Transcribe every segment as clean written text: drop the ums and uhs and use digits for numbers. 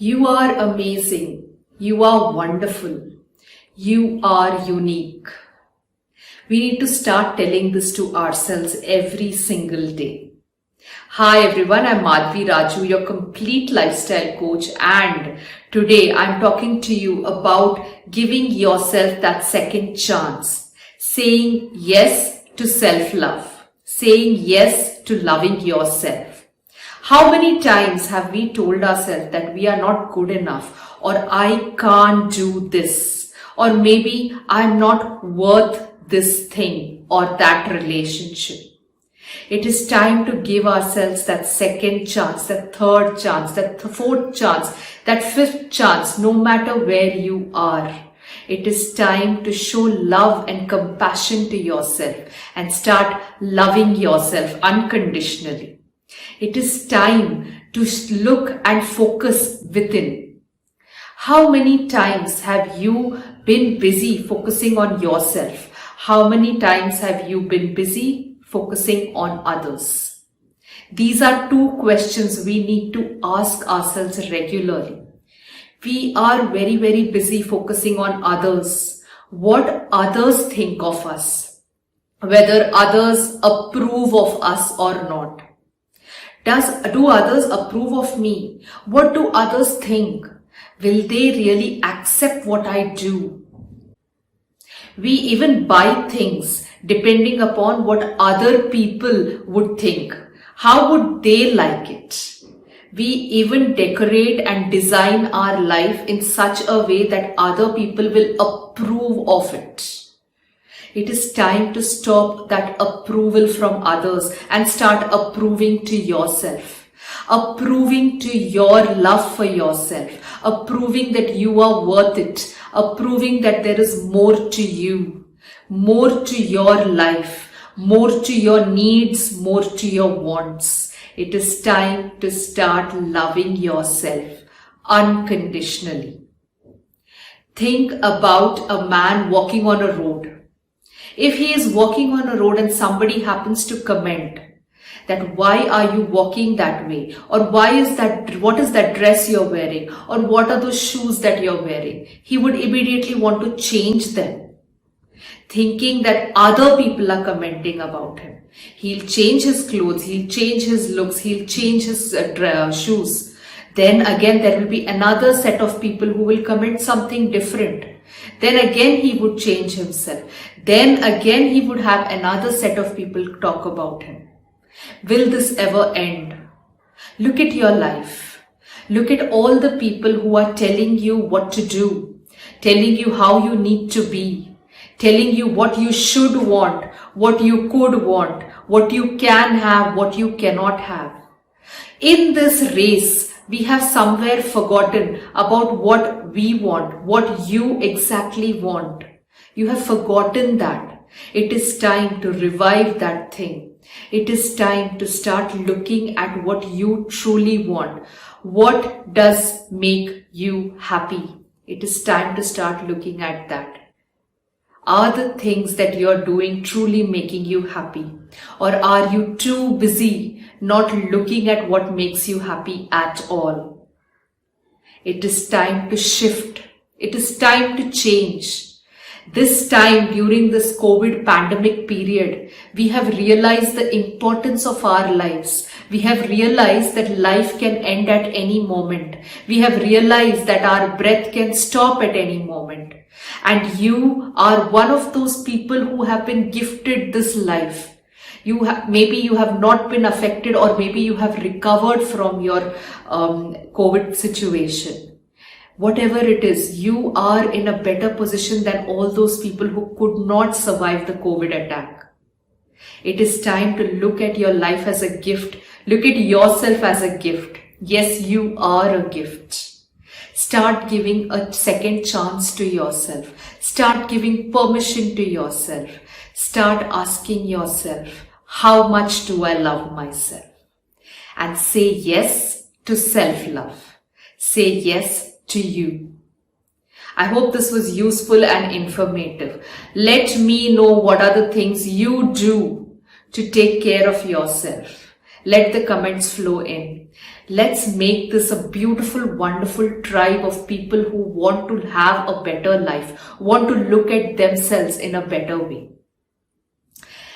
You are amazing. You are wonderful. You are unique. We need to start telling this to ourselves every single day. Hi everyone, I'm Madhvi Raju, your complete lifestyle coach, and today I'm talking to you about giving yourself that second chance, saying yes to self-love, saying yes to loving yourself. How many times have we told ourselves that we are not good enough, or I can't do this, or maybe I'm not worth this thing or that relationship? It is time to give ourselves that second chance, that third chance, that fourth chance, that fifth chance, no matter where you are. It is time to show love and compassion to yourself and start loving yourself unconditionally. It is time to look and focus within. How many times have you been busy focusing on yourself? How many times have you been busy focusing on others? These are two questions we need to ask ourselves regularly. We are very, very busy focusing on others, what others think of us, whether others approve of us or not. Do others approve of me? What do others think? Will they really accept what I do? We even buy things depending upon what other people would think. How would they like it? We even decorate and design our life in such a way that other people will approve of it. It is time to stop that approval from others and start approving to yourself. Approving to your love for yourself. Approving that you are worth it. Approving that there is more to you. More to your life. More to your needs. More to your wants. It is time to start loving yourself unconditionally. Think about a man walking on a road. If he is walking on a road and somebody happens to comment that why are you walking that way, or what is that dress you're wearing, or what are those shoes that you're wearing, he would immediately want to change them, thinking that other people are commenting about him. He'll change his clothes, he'll change his looks, he'll change his shoes. Then again there will be another set of people who will comment something different. Then again he would change himself. Then again he would have another set of people talk about him. Will this ever end? Look at your life. Look at all the people who are telling you what to do, telling you how you need to be, telling you what you should want, what you could want, what you can have, what you cannot have. In this race, we have somewhere forgotten about what we want, what you exactly want. You have forgotten that. It is time to revive that thing. It is time to start looking at what you truly want. What does make you happy? It is time to start looking at that. Are the things that you're doing truly making you happy? Or are you too busy not looking at what makes you happy at all? It is time to shift. It is time to change. This time during this COVID pandemic period, we have realized the importance of our lives. We have realized that life can end at any moment. We have realized that our breath can stop at any moment. And you are one of those people who have been gifted this life. Maybe you have not been affected, or maybe you have recovered from your COVID situation. Whatever it is, you are in a better position than all those people who could not survive the COVID attack. It is time to look at your life as a gift. Look at yourself as a gift. Yes, you are a gift. Start giving a second chance to yourself. Start giving permission to yourself. Start asking yourself, how much do I love myself? And say yes to self-love. Say yes to you. I hope this was useful and informative. Let me know what are the things you do to take care of yourself. Let the comments flow in. Let's make this a beautiful, wonderful tribe of people who want to have a better life, want to look at themselves in a better way.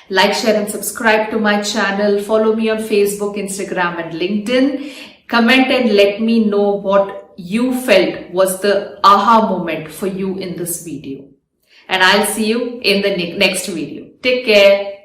Like, share and subscribe to my channel. Follow me on Facebook, Instagram and LinkedIn. Comment and let me know what you felt was the aha moment for you in this video. And I'll see you in the next video. Take care.